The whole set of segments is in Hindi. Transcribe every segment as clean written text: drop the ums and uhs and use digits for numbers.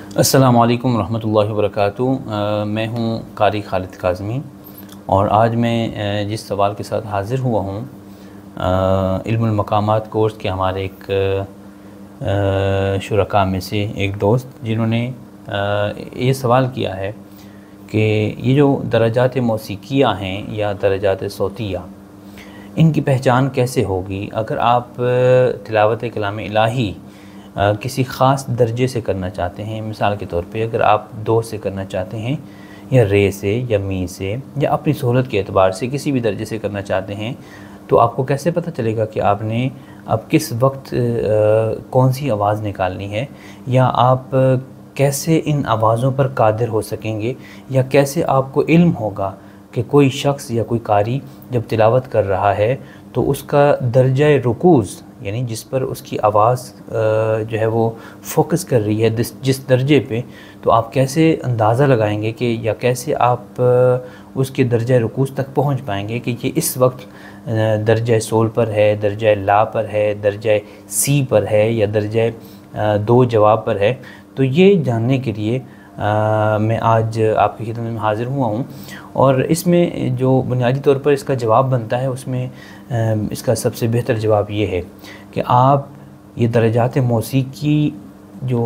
अस्सलामु अलैकुम रहमतुल्लाहि व बरकातुहू। मैं हूँ कारी खालिद काज़मी और आज मैं जिस सवाल के साथ हाज़िर हुआ हूँ इल्मुल मकामात कोर्स के हमारे एक शुरका में से एक दोस्त जिन्होंने ये सवाल किया है कि ये जो दरजात मौसीकिया हैं या दरजात सौतिया, इनकी पहचान कैसे होगी अगर आप तिलावत कलाम इलाही किसी ख़ास दर्जे से करना चाहते हैं। मिसाल के तौर पे अगर आप दो से करना चाहते हैं या रे से या मी से या अपनी सहूलत के एतबार से किसी भी दर्जे से करना चाहते हैं, तो आपको कैसे पता चलेगा कि आपने अब किस वक्त कौन सी आवाज़ निकालनी है, या आप कैसे इन आवाज़ों पर कादिर हो सकेंगे, या कैसे आपको इल्म होगा कि कोई शख्स या कोई कारी जब तिलावत कर रहा है तो उसका दर्जा रुकूज़ यानी जिस पर उसकी आवाज़ जो है वो फोकस कर रही है जिस दर्जे पे, तो आप कैसे अंदाज़ा लगाएंगे कि या कैसे आप उसके दर्जा रुकूज़ तक पहुंच पाएंगे कि ये इस वक्त दर्जा सोल पर है, दर्जा ला पर है, दर्जा सी पर है या दर्जा दो जवाब पर है। तो ये जानने के लिए मैं आज आपकी खिदमत में हाज़िर हुआ हूँ और इसमें जो बुनियादी तौर पर इसका जवाब बनता है उसमें इसका सबसे बेहतर जवाब ये है कि आप ये दरजात मौसीकी जो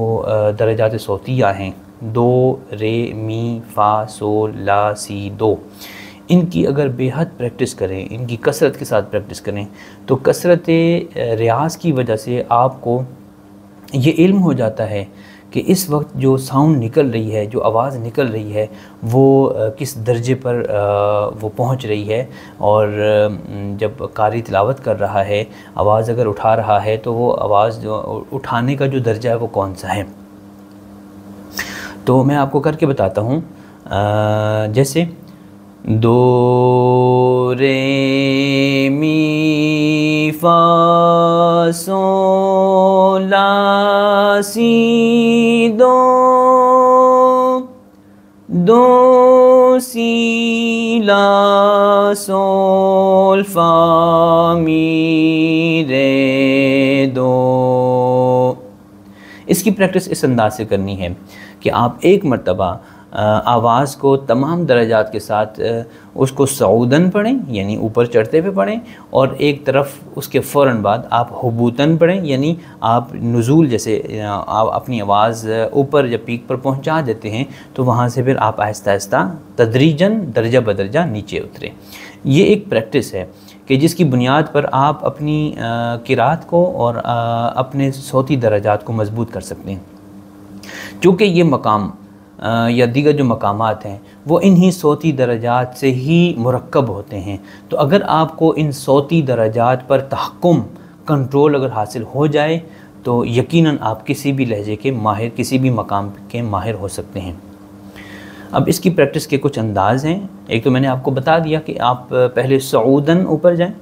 दरजात सौतिया हैं, दो रे मी फ़ा सोल ला सी दो, इनकी अगर बेहद प्रैक्टिस करें, इनकी कसरत के साथ प्रैक्टिस करें, तो कसरत रियाज़ की वजह से आपको ये इल्म हो जाता है कि इस वक्त जो साउंड निकल रही है, जो आवाज़ निकल रही है, वो किस दर्जे पर वो पहुंच रही है। और जब कारी तिलावत कर रहा है, आवाज़ अगर उठा रहा है, तो वो आवाज़ जो उठाने का जो दर्जा है वो कौन सा है। तो मैं आपको करके बताता हूँ। जैसे दो रे मी फ़ा सोल ला सी दो, दो सी ला सोल फ़ा मी रे दो। इसकी प्रैक्टिस इस अंदाज से करनी है कि आप एक मरतबा आवाज़ को तमाम दरजात के साथ उसको सऊदन पढ़ें यानी ऊपर चढ़ते हुए पढ़ें, और एक तरफ उसके फ़ौरन बाद आप हुबूतन पढ़ें यानी आप नुज़ूल, जैसे आप अपनी आवाज़ ऊपर जब पीक पर पहुंचा देते हैं तो वहाँ से फिर आप आहिस्ता आहिस्ता तदरीजन दर्जा बदर्जा नीचे उतरें। ये एक प्रैक्टिस है कि जिसकी बुनियाद पर आप अपनी किरात को और अपने सौती दरजात को मज़बूत कर सकते हैं। चूँकि ये मकाम या दीगर जो मकामात हैं वो इन्हीं सौती दरजात से ही मुरक्कब होते हैं, तो अगर आपको इन सौती दरजात पर तहक्कुम, कंट्रोल अगर हासिल हो जाए तो यकीनन आप किसी भी लहजे के माहिर, किसी भी मकाम के माहिर हो सकते हैं। अब इसकी प्रैक्टिस के कुछ अंदाज़ हैं। एक तो मैंने आपको बता दिया कि आप पहले सऊदन ऊपर जाएं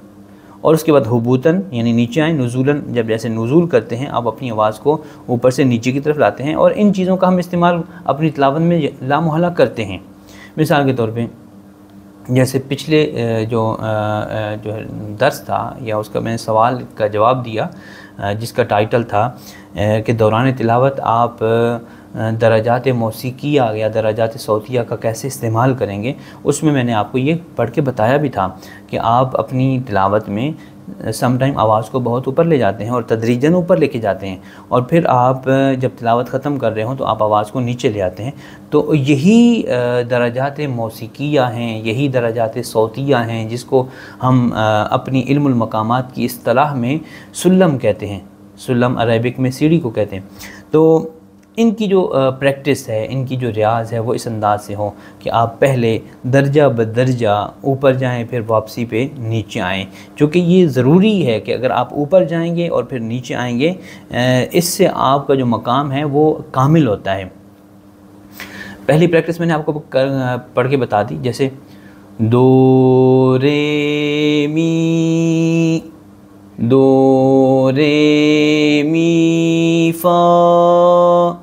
और उसके बाद हुबूतन यानी नीचे आएँ, नुज़ूलन जब जैसे नुज़ूल करते हैं आप अपनी आवाज़ को ऊपर से नीचे की तरफ लाते हैं, और इन चीज़ों का हम इस्तेमाल अपनी तिलावत में लामुहल्ला करते हैं। मिसाल के तौर पे जैसे पिछले जो दर्स था या उसका मैंने सवाल का जवाब दिया जिसका टाइटल था कि दौरान तिलावत आप दरजात मौसीकिया या दरजात सौतिया का कैसे इस्तेमाल करेंगे, उसमें मैंने आपको ये पढ़ के बताया भी था कि आप अपनी तिलावत में सम टाइम आवाज़ को बहुत ऊपर ले जाते हैं और तदरीजन ऊपर लेके जाते हैं, और फिर आप जब तिलावत ख़त्म कर रहे हो तो आप आवाज़ को नीचे ले आते हैं। तो यही दरजात मौसीकिया हैं, यही दरजात सौतिया हैं जिसको हम अपनी इल्मुल मकामात की इस्तिलाह में सुल्लम कहते हैं। सुल्लम अरबिक में सीढ़ी को कहते हैं। तो इनकी जो प्रैक्टिस है, इनकी जो रियाज़ है वो इस अंदाज से हो कि आप पहले दर्जा बदर्जा ऊपर जाएं, फिर वापसी पे नीचे आएं, क्योंकि ये ज़रूरी है कि अगर आप ऊपर जाएंगे और फिर नीचे आएंगे, इससे आपका जो मकाम है वो कामिल होता है। पहली प्रैक्टिस मैंने आपको पढ़ के बता दी। जैसे दो रे मी, दो रे मी फ़ा,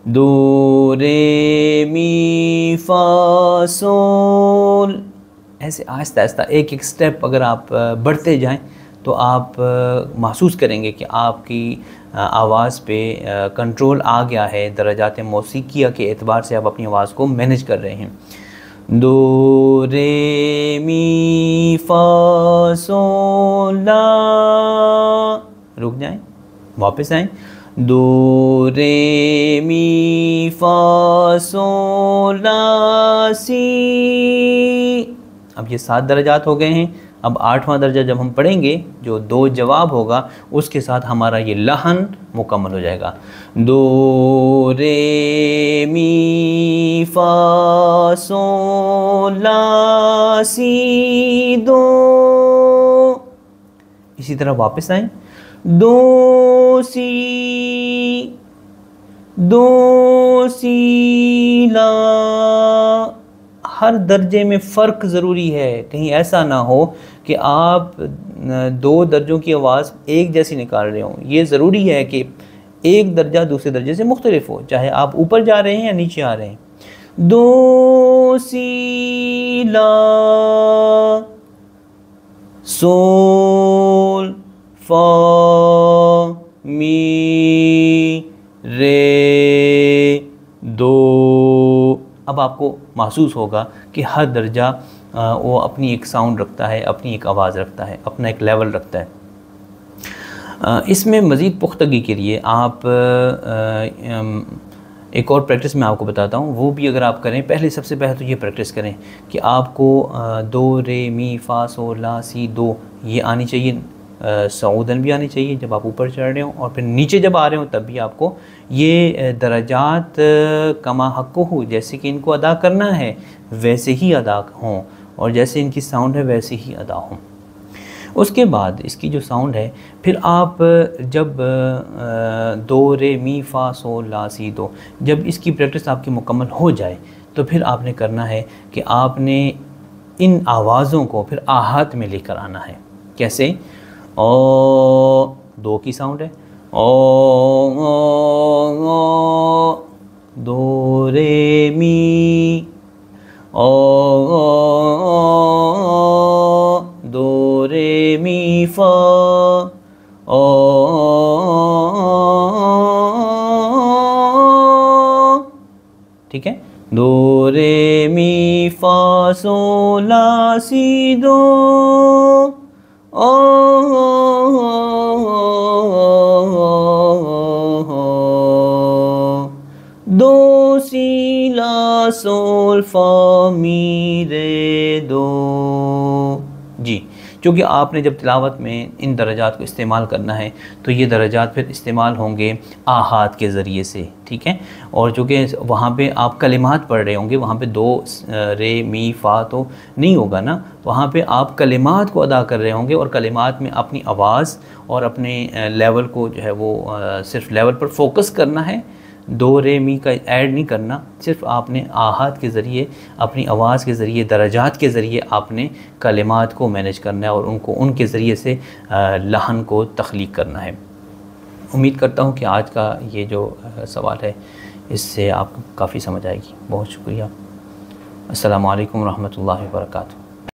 दो रे मी फ़ा सोल, ऐसे आहिस्ता आहिस्ता एक एक स्टेप अगर आप बढ़ते जाएं तो आप महसूस करेंगे कि आपकी आवाज़ पे कंट्रोल आ गया है। दरजात मौसीकिया के एतबार से आप अपनी आवाज़ को मैनेज कर रहे हैं। दो रे मी फा सोल ला, रुक जाएं, वापस आएं। दो रे मी फा सोल ला सी। अब ये 7 दर्जात हो गए हैं। अब 8वां दर्जा जब हम पढ़ेंगे, जो 2 जवाब होगा, उसके साथ हमारा ये लहन मुकम्मल हो जाएगा। दो रे मी फा सोल ला सी दो। इसी तरह वापस आएं। दो सी ला। हर दर्जे में फ़र्क ज़रूरी है, कहीं ऐसा ना हो कि आप 2 दर्जों की आवाज़ एक जैसी निकाल रहे हों। ये ज़रूरी है कि एक दर्जा दूसरे दर्जे से मुख्तलिफ हो, चाहे आप ऊपर जा रहे हैं या नीचे आ रहे हैं। दो सी ला सोल फा मी रे दो। अब आपको महसूस होगा कि हर दर्जा वो अपनी एक साउंड रखता है, अपनी एक आवाज़ रखता है, अपना एक लेवल रखता है। इसमें मज़ीद पुख्तगी के लिए आप एक और प्रैक्टिस मैं आपको बताता हूँ, वो भी अगर आप करें, सबसे पहले तो ये प्रैक्टिस करें कि आपको दो रे मी फ़ा सोल ला सी दो ये आनी चाहिए, सऊदन भी आनी चाहिए जब आप ऊपर चढ़ रहे हो, और फिर नीचे जब आ रहे हो तब भी आपको ये दर्जात कमा हक़्क़ुहु, जैसे कि इनको अदा करना है वैसे ही अदा हों, और जैसे इनकी साउंड है वैसे ही अदा हों। उसके बाद इसकी जो साउंड है, फिर आप जब दो रे मी फ़ा सोल ला सी दो, जब इसकी प्रैक्टिस आपकी मुकम्मल हो जाए तो फिर आपने करना है कि आपने इन आवाज़ों को फिर आहत में लेकर आना है। कैसे? ओ, दो की साउंड है, ओ, दो रे मी, ओ, दो रे मी फ़ा, ओ, ठीक है। दो रे मी फ़ा सोल ला सी दो, ओ, दो सी ला सोल फ़ा मी रे दो। जी, क्योंकि आपने जब तिलावत में इन दर्जात को इस्तेमाल करना है तो ये दर्जात फिर इस्तेमाल होंगे आहात के ज़रिए से, ठीक है। और चूँकि वहाँ पे आप कलिमात पढ़ रहे होंगे, वहाँ पे दो रे मी फ़ा तो नहीं होगा ना, वहाँ पे आप कलिमात को अदा कर रहे होंगे, और कलिमात में अपनी आवाज़ और अपने लेवल को जो है वो सिर्फ लेवल पर फोकस करना है, दो रे मी का ऐड नहीं करना। सिर्फ आपने आहात के ज़रिए, अपनी आवाज़ के ज़रिए, दर्जात के ज़रिए आपने कलिमात को मैनेज करना है और उनको उनके ज़रिए से लहन को तख्लीक करना है। उम्मीद करता हूँ कि आज का ये जो सवाल है इससे आपको काफ़ी समझ आएगी। बहुत शुक्रिया। अस्सलामु अलैकुम रहमतुल्लाहि व बरकातुहू।